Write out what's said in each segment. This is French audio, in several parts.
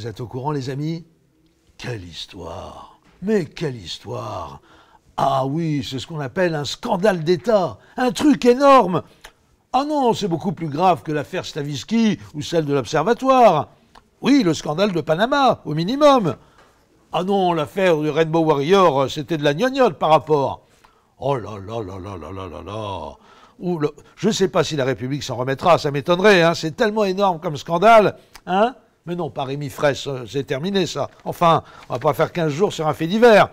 êtes au courant, les amis? Quelle histoire! Mais quelle histoire! Ah oui, c'est ce qu'on appelle un scandale d'État, un truc énorme. Ah non, c'est beaucoup plus grave que l'affaire Stavisky ou celle de l'Observatoire. Oui, le scandale de Panama, au minimum. Ah non, l'affaire du Rainbow Warrior, c'était de la gnognotte par rapport. Oh là là là là là là là là. Je ne sais pas si la République s'en remettra, ça m'étonnerait, hein. C'est tellement énorme comme scandale, hein. Mais non, pas Rémi Fraisse, c'est terminé ça. Enfin, on va pas faire 15 jours sur un fait divers.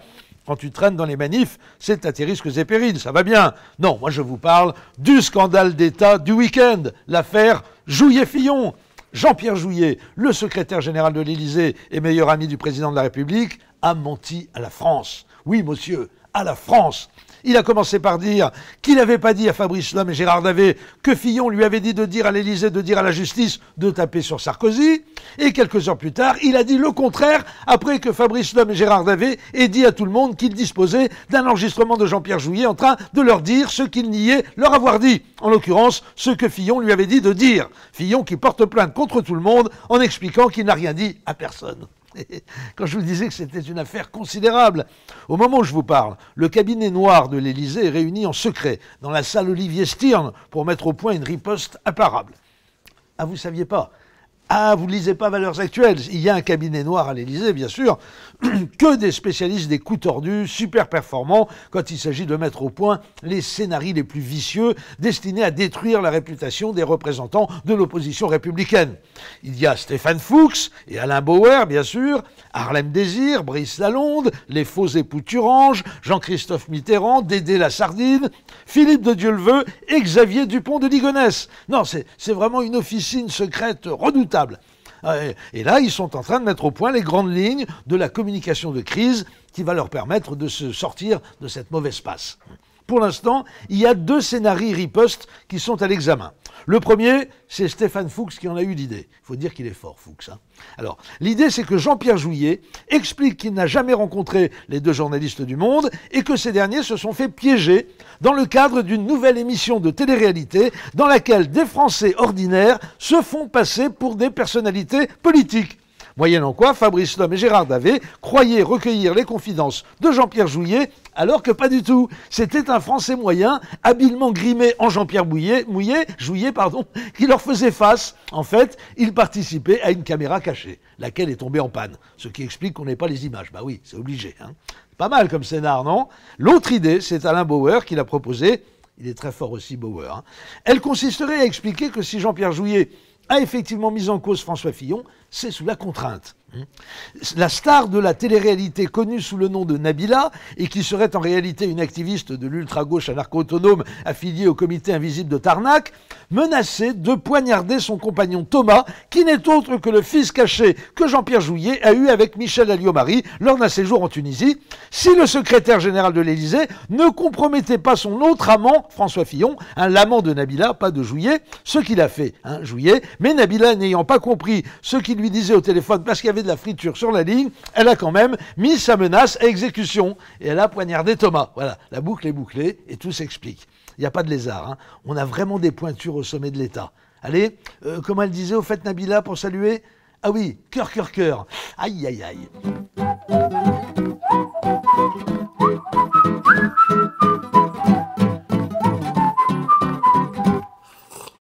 Quand tu traînes dans les manifs, c'est à tes risques et périls, ça va bien. Non, moi je vous parle du scandale d'État du week-end, l'affaire Jouyet-Fillon. Jean-Pierre Jouyet, le secrétaire général de l'Élysée et meilleur ami du président de la République, a menti à la France. Oui, monsieur, à la France. Il a commencé par dire qu'il n'avait pas dit à Fabrice Lhomme et Gérard Davet que Fillon lui avait dit de dire à l'Élysée, de dire à la justice de taper sur Sarkozy. Et quelques heures plus tard, il a dit le contraire après que Fabrice Lhomme et Gérard Davet aient dit à tout le monde qu'ils disposaient d'un enregistrement de Jean-Pierre Jouyet en train de leur dire ce qu'il niait leur avoir dit. En l'occurrence, ce que Fillon lui avait dit de dire. Fillon qui porte plainte contre tout le monde en expliquant qu'il n'a rien dit à personne. Quand je vous disais que c'était une affaire considérable, au moment où je vous parle, le cabinet noir de l'Élysée est réuni en secret dans la salle Olivier Stern pour mettre au point une riposte imparable. Ah, vous ne saviez pas? Ah, vous ne lisez pas Valeurs Actuelles? Il y a un cabinet noir à l'Élysée, bien sûr, que des spécialistes des coups tordus, super performants, quand il s'agit de mettre au point les scénarios les plus vicieux destinés à détruire la réputation des représentants de l'opposition républicaine. Il y a Stéphane Fuchs et Alain Bauer, bien sûr, Harlem Désir, Brice Lalonde, les faux époux Thurange, Jean-Christophe Mitterrand, Dédé la Sardine, Philippe de Dieuleveux et Xavier Dupont de Ligonnès. Non, c'est vraiment une officine secrète redoutable. Et là, ils sont en train de mettre au point les grandes lignes de la communication de crise qui va leur permettre de se sortir de cette mauvaise passe. Pour l'instant, il y a 2 scénarios riposte qui sont à l'examen. Le premier, c'est Stéphane Fuchs qui en a eu l'idée. Il faut dire qu'il est fort, Fuchs. Hein. Alors, l'idée, c'est que Jean-Pierre Jouyet explique qu'il n'a jamais rencontré les 2 journalistes du Monde et que ces derniers se sont fait piéger dans le cadre d'une nouvelle émission de télé-réalité dans laquelle des Français ordinaires se font passer pour des personnalités politiques. Moyennant quoi, Fabrice Lhomme et Gérard Davet croyaient recueillir les confidences de Jean-Pierre Jouyet, alors que pas du tout. C'était un Français moyen, habilement grimé en Jean-Pierre Jouyet, qui leur faisait face. En fait, il participait à une caméra cachée, laquelle est tombée en panne. Ce qui explique qu'on n'ait pas les images. Bah oui, c'est obligé. Hein. Pas mal comme scénar, non? L'autre idée, c'est Alain Bauer qui l'a proposée. Il est très fort aussi, Bauer. Hein. Elle consisterait à expliquer que si Jean-Pierre Jouyet a effectivement mis en cause François Fillon, c'est sous la contrainte. La star de la télé-réalité connue sous le nom de Nabila, et qui serait en réalité une activiste de l'ultra-gauche anarcho-autonome affiliée au comité invisible de Tarnac, menaçait de poignarder son compagnon Thomas, qui n'est autre que le fils caché que Jean-Pierre Jouyet a eu avec Michel Alliot-Marie lors d'un séjour en Tunisie, si le secrétaire général de l'Élysée ne compromettait pas son autre amant, François Fillon, l'amant de Nabila, pas de Jouyet, ce qu'il a fait, Jouyet, mais Nabila n'ayant pas compris ce qu'il lui disait au téléphone parce qu'il y avait de la friture sur la ligne, elle a quand même mis sa menace à exécution. Et elle a poignardé Thomas. Voilà, la boucle est bouclée et tout s'explique. Il n'y a pas de lézard. Hein. On a vraiment des pointures au sommet de l'État. Allez, comment elle disait au fait Nabila pour saluer? Ah oui, cœur, cœur, cœur. Aïe, aïe, aïe.